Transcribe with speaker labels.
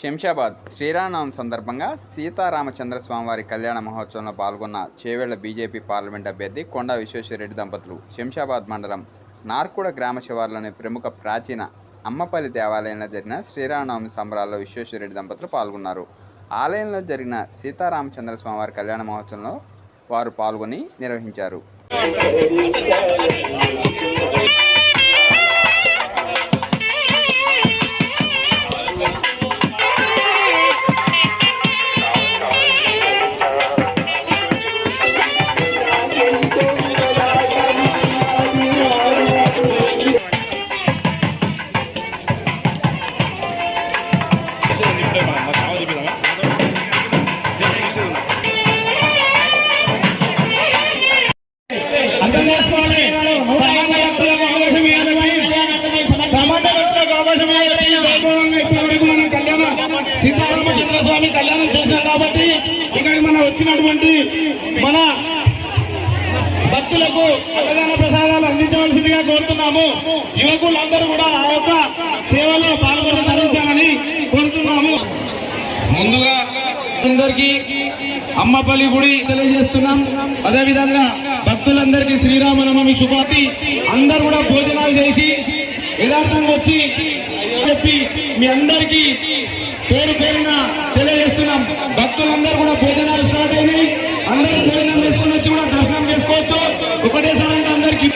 Speaker 1: శంషాబాద్ శ్రీరామనవమి సందర్భంగా సీతారామచంద్ర స్వామివారి కళ్యాణ మహోత్సవంలో పాల్గొన్న చేవెళ్ల బీజేపీ పార్లమెంట్ అభ్యర్థి కొండా విశ్వేశ్వరరెడ్డి దంపతులు శంషాబాద్ మండలం నార్కుడ గ్రామ శివారులోని ప్రముఖ ప్రాచీన అమ్మపల్లి దేవాలయంలో జరిగిన శ్రీరామనవమి సంబరాల్లో విశ్వేశ్వరరెడ్డి దంపతులు పాల్గొన్నారు. ఆలయంలో జరిగిన సీతారామచంద్ర స్వామివారి కళ్యాణ మహోత్సవంలో వారు పాల్గొని నిర్వహించారు.
Speaker 2: సీతారామచంద్ర స్వామి కళ్యాణం చూసాం కాబట్టి ఇక్కడికి మనం వచ్చినటువంటి మన భక్తులకు అన్నదాన ప్రసాదాలు అందించవలసిందిగా కోరుతున్నాము. యువకులందరూ కూడా ఆ యొక్క సేవలో పాల్గొనరించాలని కోరుతున్నాము. ముందుగా అందరికీ అమ్మపల్లి గుడి తెలియజేస్తున్నాం. అదేవిధంగా భక్తులందరికీ శ్రీరామనవమి శుభాతి. అందరూ కూడా భోజనాలు చేసి యథార్థంగా వచ్చి చెప్పి మీ అందరికీ పేరు పేరున తెలియజేస్తున్నాం. భక్తులందరూ కూడా భోజనాలు స్టార్ట్ అయినాయి. అందరూ భోజనం చేసుకుని వచ్చి కూడా దర్శనం చేసుకోవచ్చు. ఒకటేసారి అందరికి